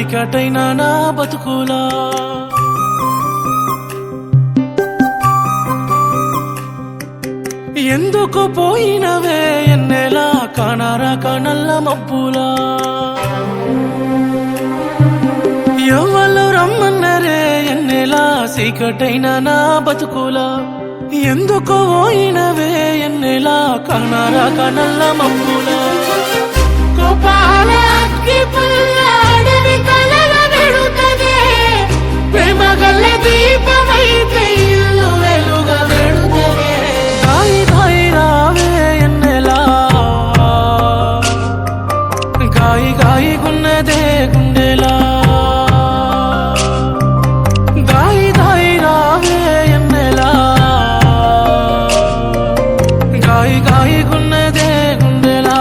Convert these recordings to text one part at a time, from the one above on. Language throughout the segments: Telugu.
చీకటైన నా బతుకులా ఎందుకు పోయినవే ఎన్నెలా కానారా కనల్ల మబ్బులా ఎవరు రమ్మన్నరే ఎన్నెలా చీకటైన నా బతుకులా ఎందుకు పోయినవే ఎన్నెలా కానారా కనల్ల మబ్బులా గోపాల అగ్గి పుల్ల అడవి కలల వెడుతదే ప్రేమ గల్ల దీపమైతే ఇల్లు వెలుగ వెడుతదే దాయి దాయి రావే ఎన్నెలా గాయి గాయి గున్నదే గుండెలా దాయి దాయి రావే ఎన్నెలా గాయి గాయి గున్నదే గుండెలా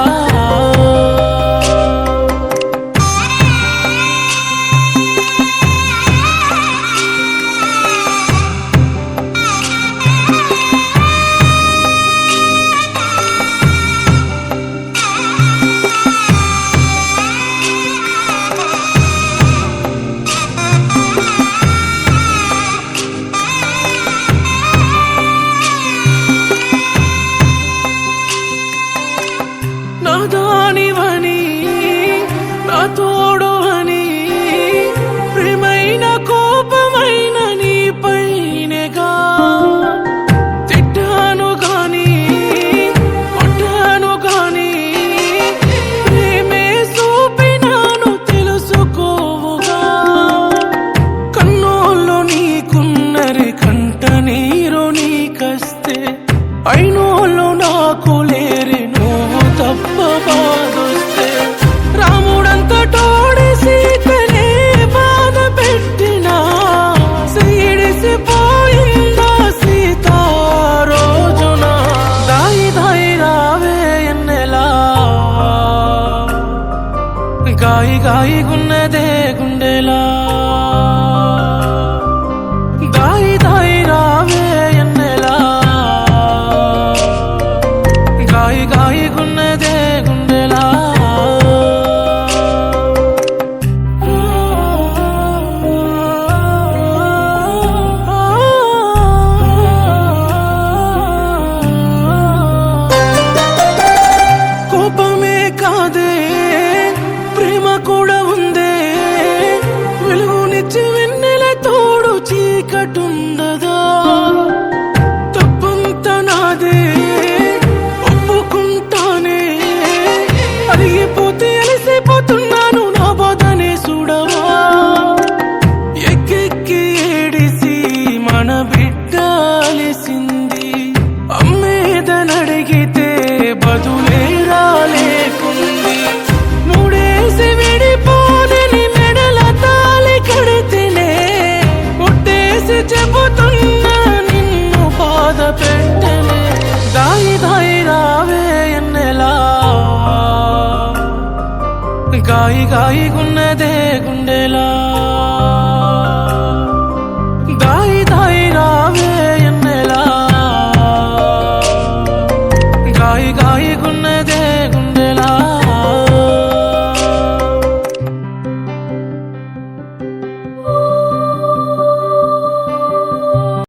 నా దానివని నా తోడు అని ప్రేమైన కోపమైన నీ పైనగా తిట్టాను గాని కొట్టాను గాని ప్రేమే చూపినాను తెలుసుకోవుగా కన్నోళ్ళు నీకున్నరి కంట నీరు నీకస్తే అయినోళ్ళు నాకు లేరి నువ్వు తప్ప బాధొస్తే రాముడంత తోడి సీతనే బాధ పెట్టినా సీడిసిపోయిందా సీత రోజున దాయి దాయి రావే ఎన్నెలా గాయి గాయి గున్నదే గుండెలా దాయి దాయి రావే ఎన్నెలా గాయి గాయి గున్నదే గుండెలా కోపమే కాదే ప్రేమ కూడా ఉందే వెలుగునిచ్చి వెన్నెల తోడు చీకటుండదా తప్పంత నాదే ఒప్పుకుంటానే అరిగిపోతే అలసిపోతున్నాను నా బాధనే చూడవా ఎక్కెక్కి ఏడిసి మన బిడ్డ అలిసింది అమ్మేదనడిగితే బదులే రాలేకుంది మూడేసి విడిపోదని మెడల తాళి కడితేనే ముట్టేసి చెబుతున్నా నిన్ను బాధ పెట్టనే దాయి దాయి రావే ఎన్నెలా గాయి గాయి గున్నదే గుండెలా